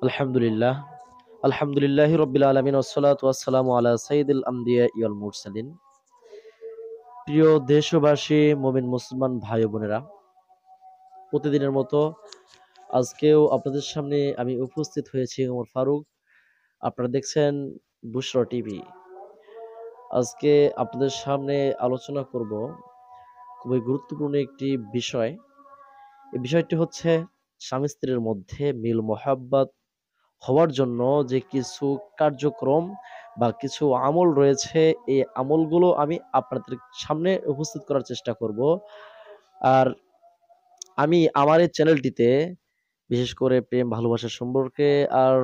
আলহামদুলিল্লাহ আলহামদুলিল্লাহি রাব্বিল আলামিন ওয়াসসালাতু ওয়াসসালামু আলা সাইয়্যিদিল আমবিয়া ওয়াল মুরসালিন। প্রিয় দেশবাসী, মুমিন মুসলমান ভাই ও বোনেরা, প্রতিদিনের মতো আজকেও আপনাদের সামনে আমি উপস্থিত হয়েছি ওমর ফারুক। আপনারা দেখছেন বুশরা টিভি। আজকে আপনাদের সামনে আলোচনা করব খুবই গুরুত্বপূর্ণ একটি বিষয়। এই বিষয়টি হচ্ছে স্বামী স্ত্রীর মধ্যে মিল মোহাব্বত হওয়ার জন্য যে কিছু কার্যক্রম বা কিছু আমল রয়েছে, এই আমলগুলো আমি আপনাদের সামনে উপস্থিত করার চেষ্টা করব। আর আমি আমার এই চ্যানেলটিতে বিশেষ করে প্রেম ভালোবাসা সম্পর্কে আর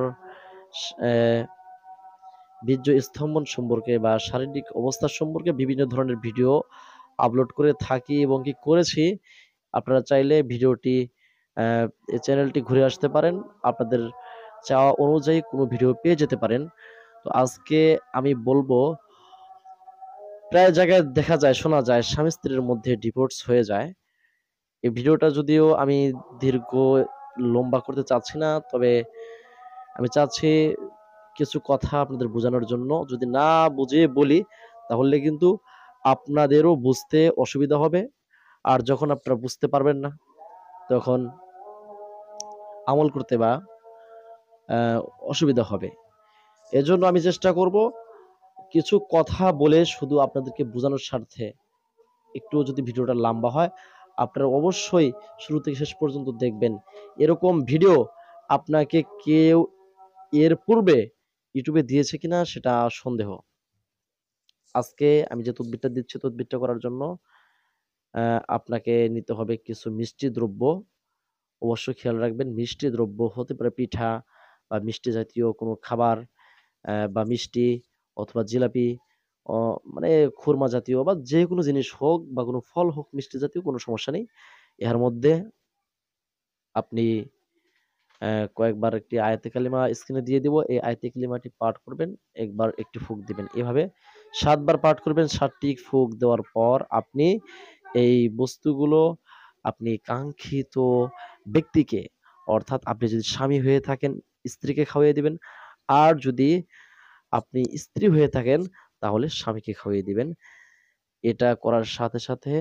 বীর্য স্তম্ভন সম্পর্কে বা শারীরিক অবস্থা সম্পর্কে বিভিন্ন ধরনের ভিডিও আপলোড করে থাকি এবং কি করেছি। আপনারা চাইলে ভিডিওটি এই চ্যানেলটি ঘুরে আসতে পারেন, আপনাদের চাওয়া অনুযায়ী কোনো ভিডিও পেয়ে যেতে পারেন। তো আজকে আমি বলবো, প্রায় জায়গায় দেখা যায়, শোনা যায় স্বামী স্ত্রীর মধ্যে ডিভোর্স হয়ে যায়। এই ভিডিওটা যদিও আমি দীর্ঘ লম্বা করতে চাচ্ছি না, তবে আমি চাচ্ছি কিছু কথা আপনাদের বোঝানোর জন্য। যদি না বুঝিয়ে বলি তাহলে কিন্তু আপনাদেরও বুঝতে অসুবিধা হবে। আর যখন আপনারা বুঝতে পারবেন না তখন আমল করতে বা আহ, অসুবিধা হবে। এজন্য আমি চেষ্টা করব কিছু কথা বলে শুধু আপনাদেরকে বোঝানোর স্বার্থে। একটু যদি ভিডিওটা লম্বা হয়, আপনারা অবশ্যই শুরু থেকে শেষ পর্যন্ত দেখবেন। এরকম ভিডিও আপনাকে কেউ এর পূর্বে ইউটিউবে দিয়েছে কিনা সেটা সন্দেহ। আজকে আমি যে তদবিরটা দিচ্ছি, তদবিরটা করার জন্য আপনাকে নিতে হবে কিছু মিষ্টি দ্রব্য। অবশ্যই খেয়াল রাখবেন, মিষ্টি দ্রব্য হতে পারে পিঠা বা মিষ্টি জাতীয় কোনো খাবার, বা মিষ্টি অথবা জিলাপি, মানে খুরমা জাতীয় বা যে কোনো জিনিস হোক বা কোনো ফল হোক, মিষ্টি জাতীয় কোনো সমস্যা নেই। এর মধ্যে আপনি কয়েকবার একটি আয়াতে কালিমা স্ক্রিনে দিয়ে দিব। এই আয়াতে কালিমাটি পাঠ করবেন, একবার একটি ফুঁক দিবেন, এভাবে 7 বার পাঠ করবেন। 7টি ফুঁক দেওয়ার পর আপনি এই বস্তুগুলো আপনি কাঙ্ক্ষিত ব্যক্তিকে, অর্থাৎ আপনি যদি স্বামী হয়ে থাকেন স্ত্রীকে খাওয়িয়ে দিবেন, আর যদি আপনি স্ত্রী হয়ে থাকেন তাহলে স্বামীকে খাওয়িয়ে দিবেন। এটা করার সাথে সাথে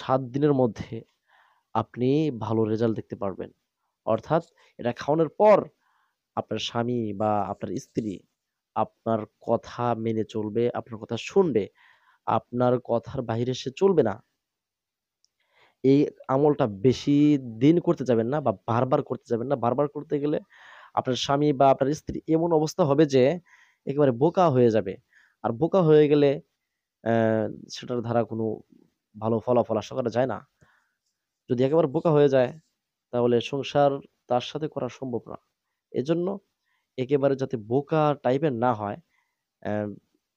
7 দিনের মধ্যে আপনি ভালো রেজাল্ট দেখতে পারবেন। অর্থাৎ এটা খাওয়ানোর পর আপনার স্বামী বা আপনার স্ত্রী আপনার কথা মেনে চলবে, আপনার কথা শুনবে, আপনার কথার বাইরে সে চলবে না। এই আমলটা বেশি দিন করতে যাবেন না বা বারবার করতে যাবেন না। বারবার করতে গেলে আপনার স্বামী বা আপনার স্ত্রী এমন অবস্থা হবে যে একেবারে বোকা হয়ে যাবে। আর বোকা হয়ে গেলে আহ, সেটার দ্বারা কোনো ভালো ফলাফল আশা করা যায় না। যদি একেবারে বোকা হয়ে যায় তাহলে সংসার তার সাথে করা সম্ভব না। এজন্য একেবারে যাতে বোকা টাইপের না হয়, আহ,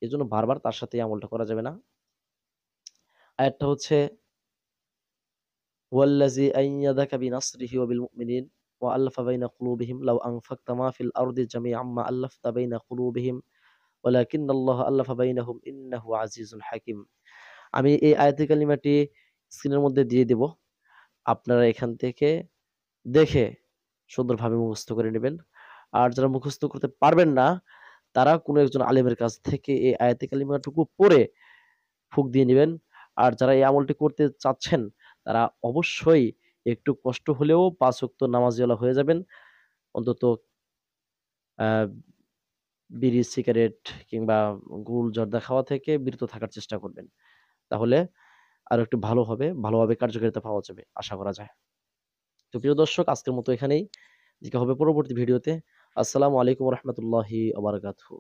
এজন্য বারবার তার সাথে এই আমলটা করা যাবে না। আরেকটা হচ্ছে ওয়াল্লাযী আইয়াদাকা বিনাসরিহি ওয়া বিল মুমিনিন ওয়া আল্লাফা বাইনা কুলুবিহিম লাউ আনফাকতা মা ফিল আরদি জামিআম মা আল্লাফতা বাইনা কুলুবিহিম ওয়ালাকিন্নাল্লাহা আল্লাফা বাইনাহুম ইন্নাহু আজিজুন হাকিম। আমি এই আয়াতুল কালিমাটি স্ক্রিনের মধ্যে দিয়ে দেব, আপনারা এখান থেকে দেখে সুন্দরভাবে মুখস্থ করে নেবেন। আর যারা মুখস্থ করতে পারবেন না তারা কোনো একজন আলেমের কাছ থেকে এই আয়াতে কালিমাটুকু পড়ে ফুঁক দিয়ে নেবেন। আর যারা এই আমলটি করতে চাচ্ছেন তারা অবশ্যই একটু কষ্ট হলেও 5 ওয়াক্ত নামাজিওয়ালা হয়ে যাবেন। অন্তত আহ বিড়ি সিগারেট কিংবা গুল জর্দা খাওয়া থেকে বিরত থাকার চেষ্টা করবেন। তাহলে আরো একটু ভালো হবে, ভালোভাবে কার্যকারিতা পাওয়া যাবে আশা করা যায়। তো প্রিয় দর্শক, আজকের মতো এখানেই। দেখা হবে পরবর্তী ভিডিওতে। আসসালামু আলাইকুম রহমতুল্লাহি আবরাকাতুহু।